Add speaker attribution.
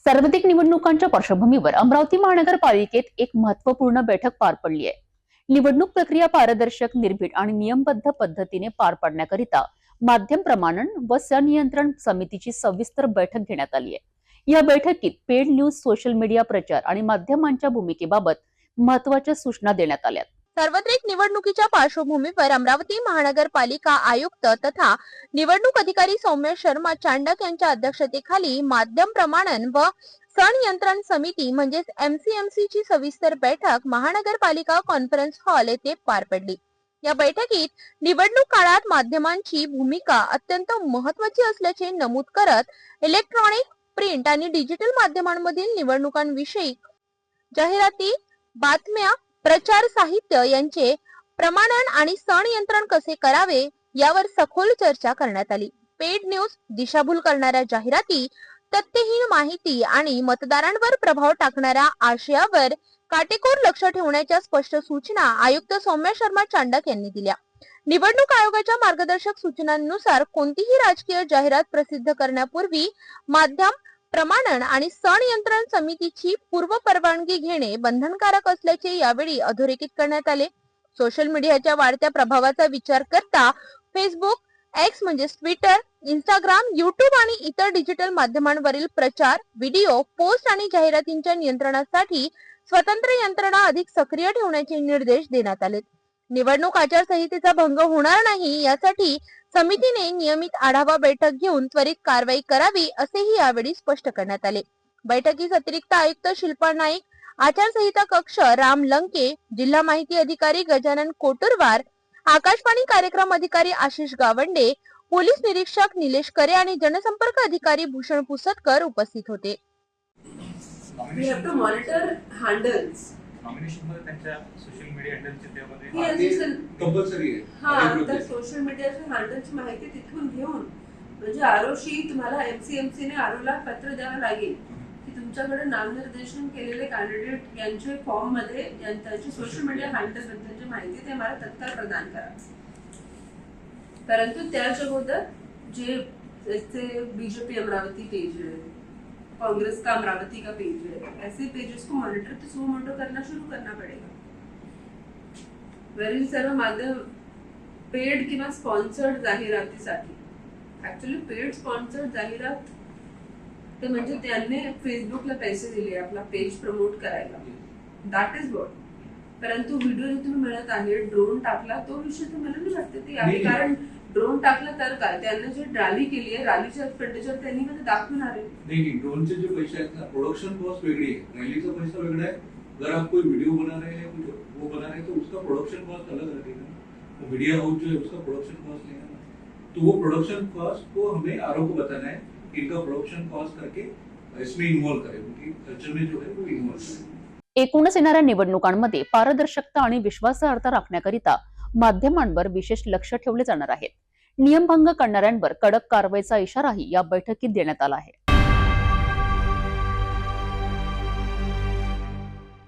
Speaker 1: सार्वत्रिक निवडणुकांच्या पार्श्वभूमीवर अमरावती महानगरपालिकेत एक महत्त्वपूर्ण बैठक पार पडली आहे। निवडणूक प्रक्रिया पारदर्शक, निर्भीड आणि नियमबद्ध पद्धतीने पार पाडण्याकरिता माध्यम प्रमाणन व संनियंत्रण समितीची सविस्तर बैठक घेण्यात आली आहे। या बैठकीत पेड न्यूज, सोशल मीडिया प्रचार आणि माध्यमांच्या भूमिकेबाबत महत्त्वाच्या सूचना देण्यात आल्या।
Speaker 2: सार्वत्रिक निवडणुकीच्या पार्श्वभूमीवर अमरावती महानगरपालिका आयुक्त तथा निवडणूक अधिकारी सौम्य शर्मा चांडक यांच्या अध्यक्षतेखाली माध्यम प्रमाणन व संनियंत्रण समिती म्हणजेच MCMC ची सविस्तर बैठक महानगरपालिका कॉन्फरन्स हॉल येथे पार पडली। या बैठकीत निवडणूक काळात माध्यमांची भूमिका अत्यंत महत्त्वाची असल्याचे नमूद करत इलेक्ट्रॉनिक, प्रिंट आणि डिजिटल माध्यमांमधील निवडणुकांविषयी जाहिराती, बातम्या, प्रचार साहित्य यांचे प्रमाणन आणि संनियंत्रण कसे करावे यावर सखोल चर्चा करण्यात आली। पेड न्यूज, दिशाभूल करणाऱ्या जाहिराती, तथ्यहीन माहिती आणि मतदारांवर प्रभाव टाकणाऱ्या आशयावर काटेकोर लक्ष ठेवण्याच्या स्पष्ट सूचना आयुक्त सौम्य शर्मा चांडक यांनी दिल्या। निवडणूक आयोगाच्या मार्गदर्शक सूचनांनुसार कोणतीही राजकीय जाहिरात प्रसिद्ध करण्यापूर्वी माध्यम प्रमाणन आणि संनियंत्रण समितीची पूर्व परवानगी घेणे बंधनकारक असल्याचे यावेळी अधोरेखित करण्यात आले। सोशल मीडियाच्या वाढत्या प्रभावाचा विचार करता फेसबुक, एक्स म्हणजे ट्विटर, इंस्टाग्राम, युट्यूब आणि इतर डिजिटल माध्यमांवरील प्रचार, व्हिडिओ, पोस्ट आणि जाहिरातींच्या नियंत्रणासाठी स्वतंत्र यंत्रणा अधिक सक्रिय ठेवण्याचे निर्देश देण्यात आले। निवडणूक आचारसंहितेचा भंग होणार नाही यासाठी समितीने नियमित आढावा बैठक घेऊन त्वरित कारवाई करावी असेही यावेळी स्पष्ट करण्यात आले। बैठकीस अतिरिक्त आयुक्त शिल्पा नाईक, आचारसंहिता कक्ष राम लंके, जिल्हा माहिती अधिकारी गजानन कोटुरवार, आकाशवाणी कार्यक्रम अधिकारी आशिष गावंडे, पोलीस निरीक्षक निलेश करे आणि जनसंपर्क अधिकारी भूषण पुसतकर उपस्थित होते।
Speaker 3: We have to monitor handles.
Speaker 4: Nomination मध्ये त्यांच्या सोशल मीडिया हँडलचे त्यामध्ये
Speaker 3: कंपल्सरी आहे। हां, तर सोशल मीडियाच्या हँडलची माहिती तिथून घेऊन म्हणजे आरोशी तुम्हाला MCMC ने आरोला पत्र द्यावं लागेल की तुमच्याकडे नामनिर्देशन केलेले कॅन्डिडेट यांचे फॉर्म मध्ये त्यांची सोशल मीडिया हँडल बद्दलची माहिती ते मला तत्काळ प्रदान करा। परंतु त्याच्या अगोदर जे बीजेपी अमरावती पेज है, कांग्रेस का अमरावती का पेज है, ऐसे पेजेस को मॉनिटर तो सुबह मोटो करना शुरू करना पड़ेगा। वरील सर्व माध्यम पेड किंवा स्पॉन्सर्ड जाहिरातीसाठी, ऍक्च्युअली पेड स्पॉन्सर्ड जाहिरात ते म्हणजे त्यांनी फेसबुकला पैसे दिले आपला पेज प्रमोट करायला, दॅट इज व्हॉट। परंतु व्हिडिओ जे तुम्ही मिळत आहे, ड्रोन टाकला तो विषय तर मला नाही वाटत ते आहे, कारण ड्रोन टाकला तर काय त्यांनी जे रॅली केली आहे, रॅलीचे एक्सपेंडिचर त्यांनी मध्ये दाखवणार आहे।
Speaker 5: नहीं, ड्रोनचे जो पैसे आहेत ना, प्रोडक्शन कॉस्ट वेगळी आहे, रॅलीचा पैसा वेगळा है। अगर आप कोई वीडियो बना रहे हैं, कुछ वो बना रहे हैं तो उसका प्रोडक्शन कॉस्ट अलग लगेगा। वो मीडिया हाउस जो है उसका प्रोडक्शन कॉस्ट लेगा ना, तो वो प्रोडक्शन कॉस्ट को हमें आरओ को बताना है कि इनका प्रोडक्शन कॉस्ट करके इसमें इन्वॉल्व करें, उनकी खर्च में जो है वो इन्वॉल्व करें।
Speaker 1: एकूणच येणाऱ्या निवडणुकांमध्ये पारदर्शकता आणि विश्वासार्हता राखण्याकरिता माध्यमांवर विशेष लक्ष ठेवले जाणार आहे। नियमभंग करणाऱ्यांवर कडक कारवाईचा इशाराही या बैठकीत देण्यात आला आहे।